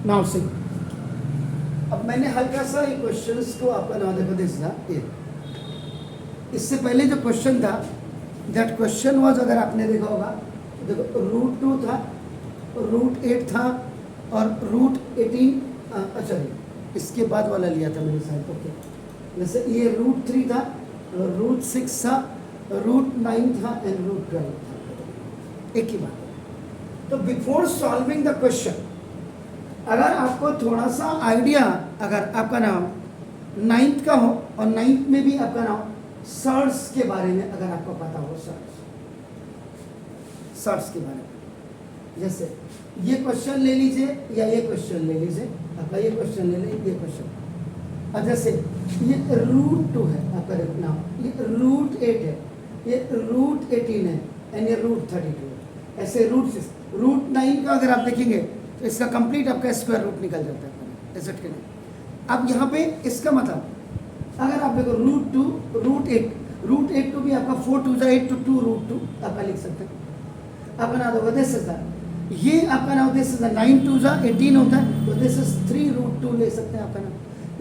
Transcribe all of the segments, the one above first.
Now see, अब मैंने हल्का सा ये क्वेश्चंस को आपका नाम देखो दिस ये, इससे पहले जो क्वेश्चन था दैट क्वेश्चन वाज, अगर आपने देखा होगा देखो √2 था, √8 था और √18 अच्छा इसके बाद वाला लिया था मेरे साथ। ओके, जैसे ये √3 था, √6 था, √9 था एंड √12 था, एक ही बात है। तो बिफोर सॉल्विंग द क्वेश्चन, अगर आपको थोड़ा सा आइडिया, अगर आपका नाम 9th का हो और 9th में भी आपका नाम सर्ट्स के बारे में अगर आपको पता हो, सर्ट्स के बारे में, जैसे ये क्वेश्चन ले लीजिए या ये क्वेश्चन ले लीजिए, आपका ये क्वेश्चन ले लीजिए, ये क्वेश्चन, और जैसे ये √2 है आपका नाम, ये √8 है, ये √18 है एंड ये √32 है, ऐसे √6, √9 का अगर आप देखेंगे तो इसका कंप्लीट आपका स्क्वायर रूट निकल जाता है एसेट के लिए। अब यहाँ पे इसका मतलब अगर आप देखो √2, √8 तो भी आपका 4 2 8 to 2 √2 आपका लिख सकते हैं। आपका नाम होगा दिस इज ये आपका नाम दिस इज 9 2 18 होता है, तो दिस इज 3 √2 ले सकते हैं आपका नाम।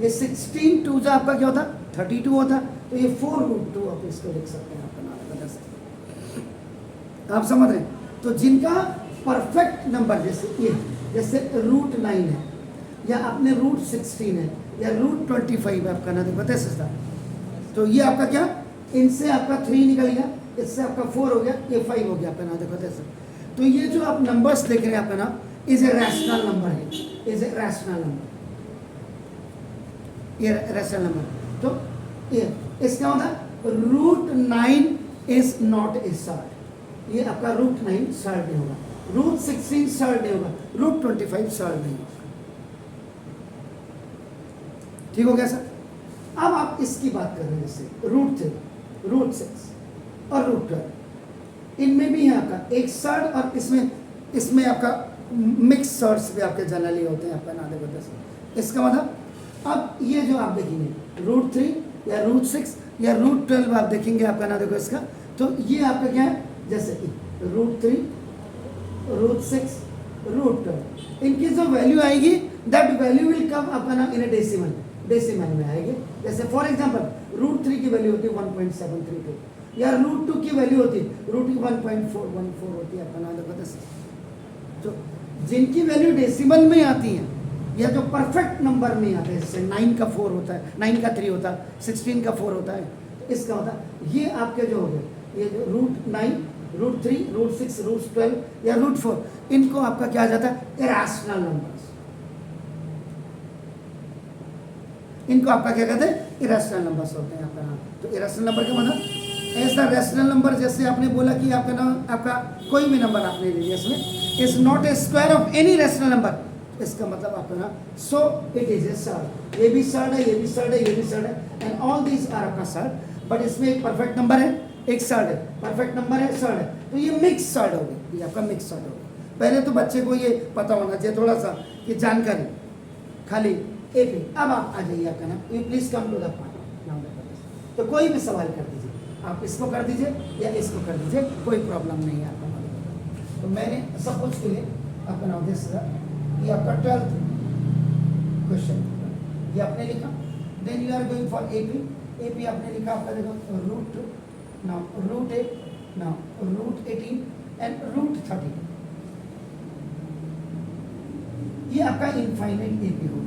ये 16 2 आपका क्या होता है 32 होता है, तो ये 4 √2 आप इसको लिख सकते हैं आपका नाम बता सकते। आप समझ रहे हैं? तो जिनका परफेक्ट नंबर जैसे √9 है या आपने √16 है या √25 आपका ना बता सकता, तो ये आपका क्या, इनसे आपका 3 निकल गया, इससे आपका 4 हो गया, ये 5 हो गया आपका ना देखो ऐसा। तो ये जो आप नंबर्स देख रहे हैं आपका ना इज ए रैशनल नंबर है, इज ए रैशनल नंबर, ये रैशनल नंबर। तो ये इसका मतलब √9 इज नॉट ए सर्ड, ये आपका √9 सर्ड नहीं होगा, √16 सर्ड नहीं होगा, √25 सर्ड नहीं होगा। ठीक हो गया सर? अब आप इसकी बात कर रहे हैं, जैसे √3, √6 और √12, इनमें भी है आपका एक सर्ड और इसमें आपका मिक्स सर्ड्स भी आपके जनरली होते हैं आपका ना देखो दस। इसका मतलब अब ये जो आप देखेंगे √3 या √6 या √12 आप देखेंगे आपका ना देखो इसका, तो ये आपका क्या है, जैसे कि √3, √6, √12, इनकी जो वैल्यू आएगी दैट वैल्यू विल कम आपका नाम इन ए डेसिमल में आएगी। जैसे फॉर एग्जांपल √3 की वैल्यू होती है 1.732 या √2 की वैल्यू होती है √1.414 होती है आपका नाम देखो। तो जिनकी वैल्यू डेसिमल में आती है या जो परफेक्ट नंबर में आते हैं, जैसे 9 का 4 होता है, 9 का 3 होता है, 16 का 4 होता है, तो इसका होता है ये आपके जो हो गए, ये जो √9, √3, √6, √12 या √4, इनको आपका क्या जाता है इरेशनल नंबर्स, इनको आपका क्या कहते हैं इरेशनल नंबर्स होते हैं आपका नाम। तो इरेशनल नंबर का मतलब एज द रैशनल नंबर, जैसे आपने बोला कि आपका नाम आपका कोई भी नंबर आपने ले लिया इसमें is not a square of any rational number, इसका मतलब आपका नाम so it is a surd, ये भी सर्ड है, ये भी सर्ड है, ये भी सर्ड है एंड ऑल दीज आर आपका सर्ड, बट इसमें एक परफेक्ट नंबर है, एक सर्ड है, परफेक्ट नंबर है, सर्ड है, तो ये मिक्स सर्ड हो गई, ये आपका मिक्स सर्ड हो गई। पहले तो बच्चे को ये पता होना चाहिए थोड़ा सा कि जानकारी खाली AP। अब आप आ जाइए आपका नाम, you please come to the point now. तो कोई भी सवाल कर दीजिए, आप इसको कर दीजिए या इसको कर दीजिए, कोई प्रॉब्लम नहीं है आपका। तो मैंने सपोज के लिए आपका नाम दिस ये आपका 12th क्वेश्चन ये आपने लिखा, then you are going for AP आपने लिखा आपका देखो √2, नाउ √8, नाउ √18 एंड √30, ये आपका इनफाइनाइट AP होगा।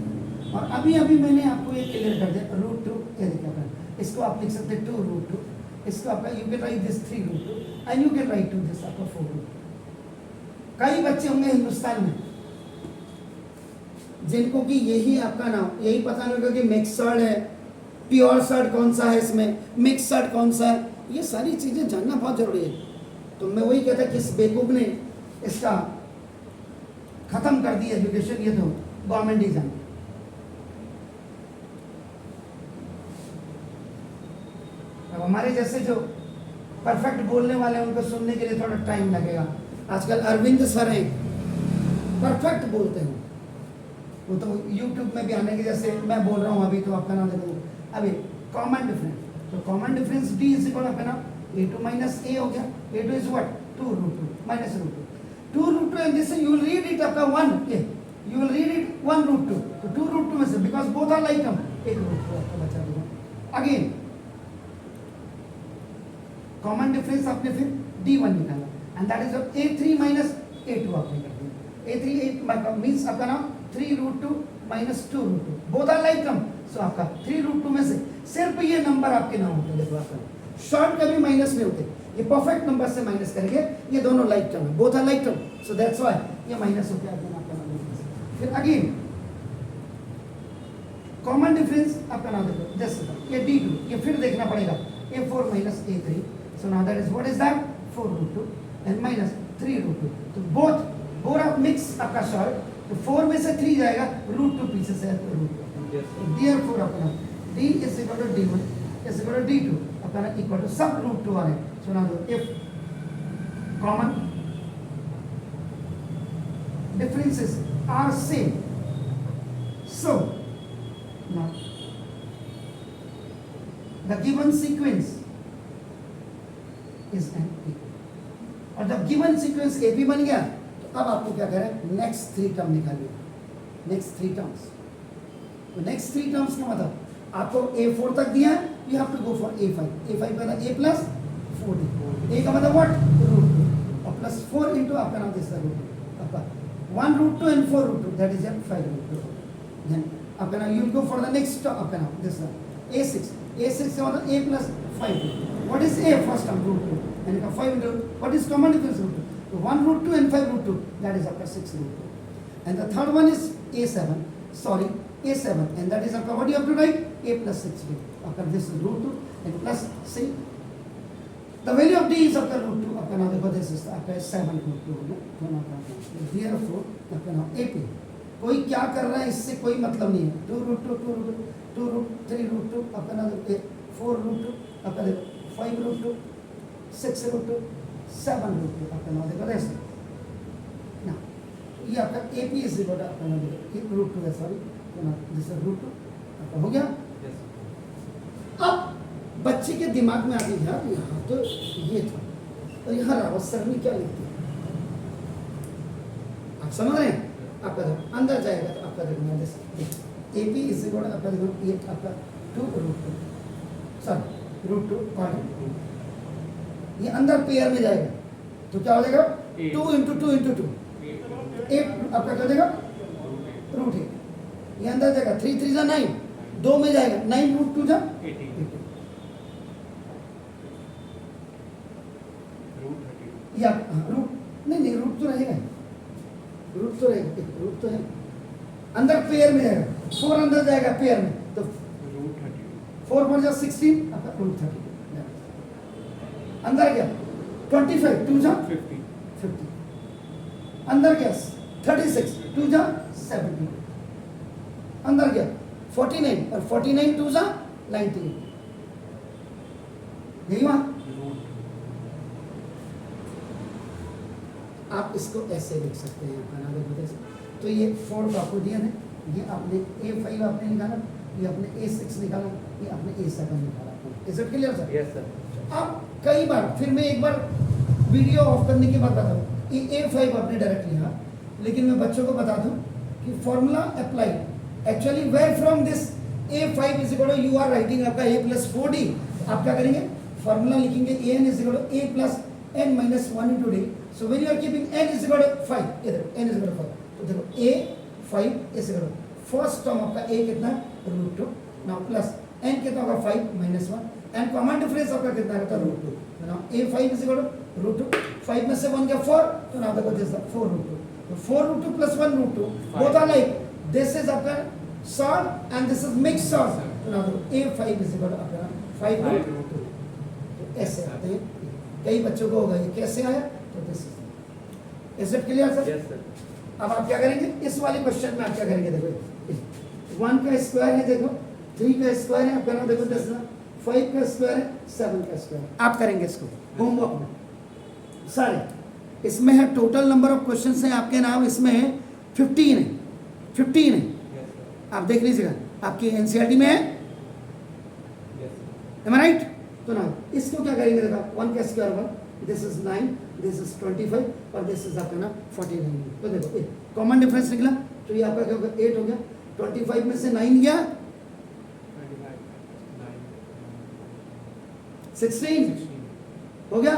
और अभी मैंने आपको ये क्लियर कर दिया √2, ये देखिए इसको आप लिख सकते हैं 2 √2, इसको आपका you can write this 3 √2 and you can write to this आपका 4 √2। कई बच्चे होंगे हिंदुस्तान में जिनको कि यही आपका नाम यही पता नहीं होगा कि मिक्स सर्ड है, प्योर सर्ड कौन सा है, इसमें मिक्स सर्ड कौन सा है, ये सारी चीजें जानना बहुत जरूरी है। तो मैं वही कहता कि इस बेवकूफ ने इसका खत्म कर दी एजुकेशन, ये तो गवर्नमेंट ही जाने। अब हमारे जैसे जो परफेक्ट बोलने वाले हैं उनको सुनने के लिए थोड़ा टाइम लगेगा। आजकल अरविंद सर हैं, परफेक्ट बोलते हैं, वो तो यूट्यूब में भी आने के, जैसे मैं बोल रहा हूँ अभी तो आपका नाम देखो अभी कॉमन डिफरेंस, तो common difference D is equal आपका नाम A2 माइनस A हो गया, A2 is what 2 √2 minus √2 2 √2 and this you will read it आपका 1, you will read it 1 root 2, तो 2 रूट 2 में से because both are like term, एक रूट 2 आपका बचा देगा। अगेन कॉमन डिफरेंस आपने फिर d1 निकाला and that is a3 minus a2 आपने कर दिया। a3 मींस आपका नाम 3 root 2 minus 2 root 2, both are like term, so आपका 3 रूट 2 में से सिर्फ ये नंबर आपके ना होते, देखो आपका शॉर्ट कभी माइनस में होते, ये परफेक्ट नंबर से माइनस करेंगे, ये दोनों लाइक टर्म है, both are like term, so that's why ये माइनस होके आपका नाम। फिर अगेन कॉमन डिफरेंस आपका नाम देखो, जैसे ये d2, ये फिर देखना पड़ेगा a4 minus a3, so now that is what is that 4 root 2 and minus 3 root 2, तो both आप मिक्स आपका शॉर्ट, तो 4 में से 3 जाएगा, रूट 2 पीछे से रूट 2, therefore अपना d is equal to d1 is equal to d2 अपना equal to सब रूट 2 आ रहे हैं। so now if common differences are same, so now the given sequence is an AP, और जब गिवन सीक्वेंस AP बन गया तो अब आपको क्या करें, नेक्स्ट 3 टर्म निकालिए, नेक्स्ट 3 टर्म्स। तो नेक्स्ट 3 टर्म्स का मतलब आपको A4 तक दिया है, you have to go for A5, A5 का A प्लस 4D, A का मतलब व्हाट रूट 2 और प्लस 4 इंटू आपका नाम दिस रूट 2, आपका 1 root 2 and 4 root 2 that is 5 root 2, then आपका नाम you will go for the next term, आपका नाम दिस A6, A6 का मतलब A plus 5, what is A first term root 2 and 5 into what is common difference root 2, so 1 root 2 and 5 root 2 that is after 6 root 2, and the third one is A7, sorry A7, and that is after what you have to write A plus 6 after this is root 2 and plus C, the value of D is after root 2 after now देखो this is after 7 root 2 तो ना therefore after now AP कोई क्या कर रहा है इससे कोई मतलब नहीं है, 2 root 2 2 root 2 root 3 root 2 अपना 4 root 2 अपना 5 root 2 6 root 2 7 root 2 अपना देखो ऐसे ना, ये आपका AP is equal to अपना देखो root 2 है, सॉरी तो ना दिस इज root 2 आपका हो गया। अब बच्चे के दिमाग में आ गई यार यहाँ तो ये था और यहाँ रावत सर ने क्या लिख दिया, आप समझ रहे हैं, आपका देखो अंदर जाएगा तो आपका देखो जैसे AP इज इक्वल टू आपका देखो ये आपका 2 रूट 2 सॉरी रूट 2 कॉर्डिनेट, ये अंदर पेयर में जाएगा तो क्या हो जाएगा 2 इंटू 2 इंटू 2 8 आपका क्या हो जाएगा रूट 8, ये अंदर जाएगा 3 3 जा 9, 2 में जाएगा 9 रूट 2 जा 18 या रूट नहीं रूट तो रहेगा, रूट तो रहेगा, रूट तो है अंदर पेयर में जाएगा, 4 अंदर जाएगा पेयर में तो रूट 32, 4 पर जा 16 आपका रूट 32 अंदर गया 25 2 जा 50 अंदर गया 36 2 जा 70 अंदर गया 49 और 49 2 जा 98, यही वहां आप इसको ऐसे लिख सकते हैं अपना देखो, तो ये 4 का आपको दिया है, ये आपने A5 आपने निकाला, ये आपने A6 निकाला, ये आपने A7 निकाला, is it clear sir? Yes sir. अब कई बार फिर मैं एक बार वीडियो ऑफ करने के बाद बताऊँ, ये A5 आपने डायरेक्ट लिया, लेकिन मैं बच्चों को बता दूं कि formula apply actually where from this A5 is equal to you are writing आपका A प्लस 4D, आप क्या करेंगे फॉर्मूला लिखेंगे AN is equal to A plus n minus 1 into D, so when you are keeping n is equal to 5, इधर n is equal to 5, तो देखो A5 is equal to first term आपका A कितना root 2, now plus n कितना होगा 5 minus 1 and common difference आपका कितना होता है root 2, now A5 is equal to root 2, 5 में से 1 गया 4, तो नाउ देखो दिस 4 रूट 2, तो 4 root 2 plus 1 root 2 both are like, this is आपका solve and this is mix solve, तो नाउ देखो A5 इज इक्वल टू आपका 5 रूट 2, तो ऐसे आते हैं, कई बच्चों को होगा ये कैसे आया, तो this is it clear sir? Yes sir. अब आप क्या करेंगे इस वाले क्वेश्चन में, आप क्या करेंगे देखो 1 का स्क्वायर है, देखो 3 का स्क्वायर है, आपका नाम देखो 10 5 का स्क्वायर है, 7 का स्क्वायर, आप करेंगे इसको होमवर्क में सारे, इसमें है टोटल नंबर ऑफ क्वेश्चंस हैं आपके नाम, इसमें है 15 है, 15 है, आप देख लीजिएगा आपकी एनसीईआरटी में है, एम आई राइट? तो ना इसको क्या करेंगे देखो 1 का square 1, this is 9, this is 25 और दिस इज आपका ना 49, तो देखो कॉमन डिफरेंस निकला तो ये आपका क्या होगा 8 हो गया, 25 में से 9 गया 16 हो गया,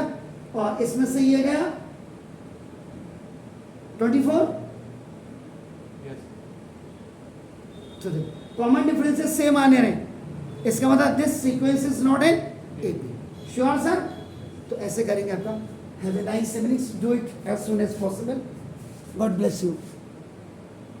और इसमें से ये गया 24। तो देखो कॉमन डिफरेंसेस सेम आने रहे, इसका मतलब this sequence is not an AP. Sure sir? तो ऐसे करेंगे आपका। Have a nice evening, do it as soon as possible. God bless you.